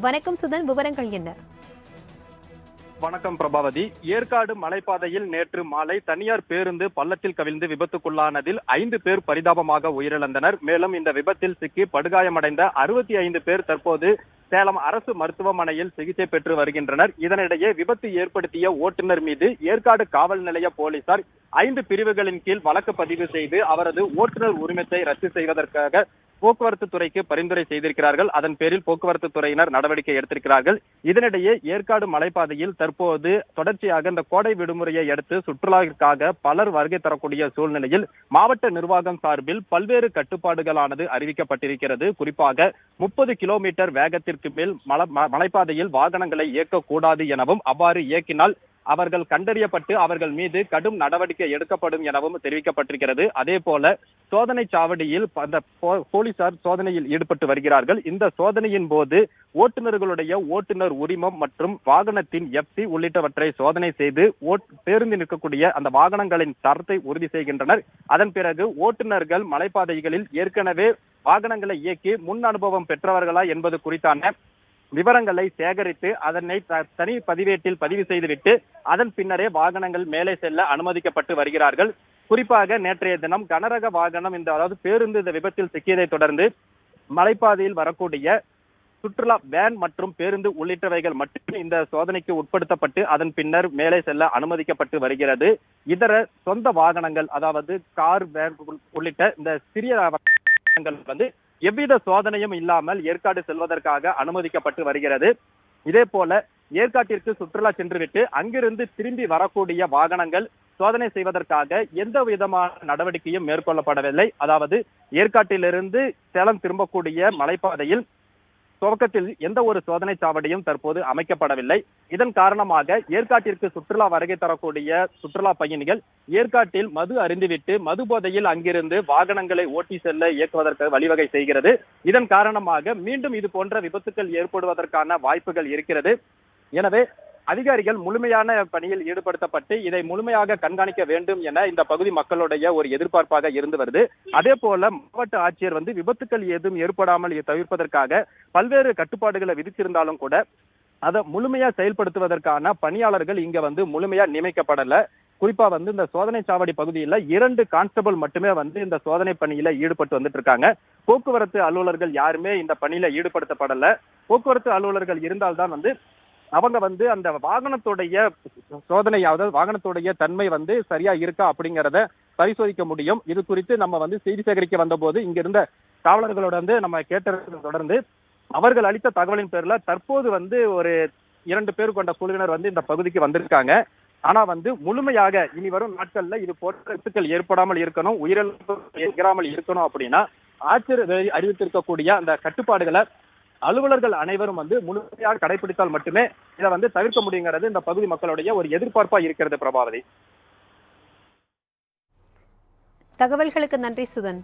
வணக்கம் சுதன், விவரங்கள் என்ன? வணக்கம் பிரபாவதி. ஏற்காடு மலைப்பாதையில் நேற்று மாலை தனியார் பேருந்து பள்ளத்தில் கவிழ்ந்து விபத்துக்குள்ளானதில் 5 பேர் பரிதாபமாக உயிரிழந்தனர். மேலும் இந்த விபத்தில் சிக்கி படுகாயமடைந்த 65 பேர் தற்போது சேலம் அரசு மருத்துவமனையில் சிகிச்சை பெற்று வருகின்றனர். இதனிடையே விபத்து ஏற்படுத்திய ஓட்டுநர் மீது ஏற்காடு காவல் நிலைய போலீசார் 5 பிரிவுகளின் கீழ் வழக்கு பதிவு செய்து அவரது ஓட்டுநர் உரிமத்தை ரத்து செய்வதற்காக போக்குவரத்து துறைக்கு பரிந்துரை செய்திருக்கிறார்கள். அதன் பேரில் போக்குவரத்து துறையினர் நடவடிக்கை எடுத்திருக்கிறார்கள். இதனிடையே ஏற்காடு மலைப்பாதையில் தற்போது தொடர்ச்சியாக இந்த கோடை விடுமுறையை அடுத்து சுற்றுலாவிற்காக பலர் வருகை தரக்கூடிய சூழ்நிலையில் மாவட்ட நிர்வாகம் சார்பில் பல்வேறு கட்டுப்பாடுகளானது அறிவிக்கப்பட்டிருக்கிறது. குறிப்பாக 30 கிலோமீட்டர் வேகத்திற்கு மேல் மலைப்பாதையில் வாகனங்களை இயக்கக்கூடாது எனவும், அவ்வாறு இயக்கினால் அவர்கள் கண்டறியப்பட்டு அவர்கள் மீது கடும் நடவடிக்கை எடுக்கப்படும் எனவும் தெரிவிக்கப்பட்டிருக்கிறது. அதே போல சோதனை சாவடியில் அந்த போலீசார் சோதனையில் ஈடுபட்டு வருகிறார்கள். இந்த சோதனையின் போது ஓட்டுநர்களுடைய ஓட்டுநர் உரிமம் மற்றும் வாகனத்தின் எஃப்சி உள்ளிட்டவற்றை சோதனை செய்து பேருந்து நிற்கக்கூடிய அந்த வாகனங்களின் தரத்தை உறுதி செய்கின்றனர். அதன் பிறகு ஓட்டுநர்கள் மலைப்பாதைகளில் ஏற்கனவே வாகனங்களை இயக்கி முன் அனுபவம் பெற்றவர்களா என்பது குறித்தான விவரங்களை சேகரித்து அதனை தனி பதிவேட்டில் பதிவு செய்துவிட்டு அதன் பின்னரே வாகனங்கள் மேலே செல்ல அனுமதிக்கப்பட்டு வருகிறார்கள். குறிப்பாக நேற்றைய தினம் கனரக வாகனம் அதாவது பேருந்து இந்த விபத்தில் சிக்கியதை தொடர்ந்து மலைப்பாதையில் வரக்கூடிய சுற்றுலா வேன் மற்றும் பேருந்து உள்ளிட்டவைகள் மட்டும் இந்த சோதனைக்கு உட்படுத்தப்பட்டு அதன் பின்னர் மேலே செல்ல அனுமதிக்கப்பட்டு வருகிறது. இதர சொந்த வாகனங்கள், அதாவது கார், வேன் உள்ளிட்ட இந்த சிறிய வாகனங்கள் எவ்வித சோதனையும் இல்லாமல் ஏற்காடு செல்வதற்காக அனுமதிக்கப்பட்டு வருகிறது. இதே போல ஏற்காட்டிற்கு சுற்றுலா சென்றுவிட்டு அங்கிருந்து திரும்பி வரக்கூடிய வாகனங்கள் சோதனை செய்வதற்காக எந்த விதமான நடவடிக்கையும் மேற்கொள்ளப்படவில்லை. அதாவது ஏற்காட்டிலிருந்து சேலம் திரும்பக்கூடிய மலைப்பாதையில் துவக்கத்தில் எந்த ஒரு சோதனை சாவடியும் தற்போது அமைக்கப்படவில்லை. இதன் காரணமாக ஏற்காட்டிற்கு சுற்றுலா வருகை தரக்கூடிய சுற்றுலா பயணிகள் ஏற்காட்டில் மது அருந்திவிட்டு மது போதையில் அங்கிருந்து வாகனங்களை ஓட்டி செல்ல இயக்குவதற்கு வழிவகை செய்கிறது. இதன் காரணமாக மீண்டும் இது போன்ற விபத்துக்கள் ஏற்படுவதற்கான வாய்ப்புகள் இருக்கிறது. எனவே அதிகாரிகள் முழுமையான பணியில் ஈடுபடுத்தப்பட்டு இதை முழுமையாக கண்காணிக்க வேண்டும் என இந்த பகுதி மக்களுடைய ஒரு எதிர்பார்ப்பாக இருந்து வருது. அதே போல மாவட்ட ஆட்சியர் விபத்துக்கள் ஏதும் ஏற்படாமல் தவிர்ப்பதற்காக பல்வேறு கட்டுப்பாடுகளை விதித்திருந்தாலும் கூட அதை முழுமையா செயல்படுத்துவதற்கான பணியாளர்கள் இங்க முழுமையா நியமிக்கப்படல. குறிப்பா இந்த சோதனை சாவடி பகுதியில் 2 கான்ஸ்டபிள் மட்டுமே இந்த சோதனை பணியில ஈடுபட்டு வந்துட்டு இருக்காங்க. போக்குவரத்து அலுவலர்கள் யாருமே இந்த பணியில ஈடுபடுத்தப்படல. போக்குவரத்து அலுவலர்கள் இருந்தால்தான் அவங்க அந்த வாகனத்துடைய சோதனையாவது வாகனத்துடைய தன்மை சரியா இருக்கா அப்படிங்கிறத பரிசோதிக்க முடியும். இது குறித்து நம்ம செய்தி சேகரிக்க வந்த போது இங்க இருந்த காவலர்களோட நம்ம கேட்டதை தொடர்ந்து அவர்கள் அளித்த தகவலின் பேர்ல தற்போது ஒரு 2 பேர் கொண்ட குழுவினர் இந்த பகுதிக்கு வந்திருக்காங்க. ஆனா முழுமையாக இனி வரும் நாட்கள்ல இது போன்ற விபத்துக்கள் ஏற்படாமல் இருக்கணும், உயிரிழப்பு ஏற்படாமல் இருக்கணும் அப்படின்னா ஆட்சியர் அறிவித்திருக்கக்கூடிய அந்த கட்டுப்பாடுகளை அலுவலர்கள் அனைவரும் முழுமையாக கடைபிடித்தால் மட்டுமே இதை தவிர்க்க முடியுங்கிறது இந்த பகுதி மக்களுடைய ஒரு எதிர்பார்ப்பா இருக்கிறது. பிரபாவதி, தகவல்களுக்கு நன்றி சுதன்.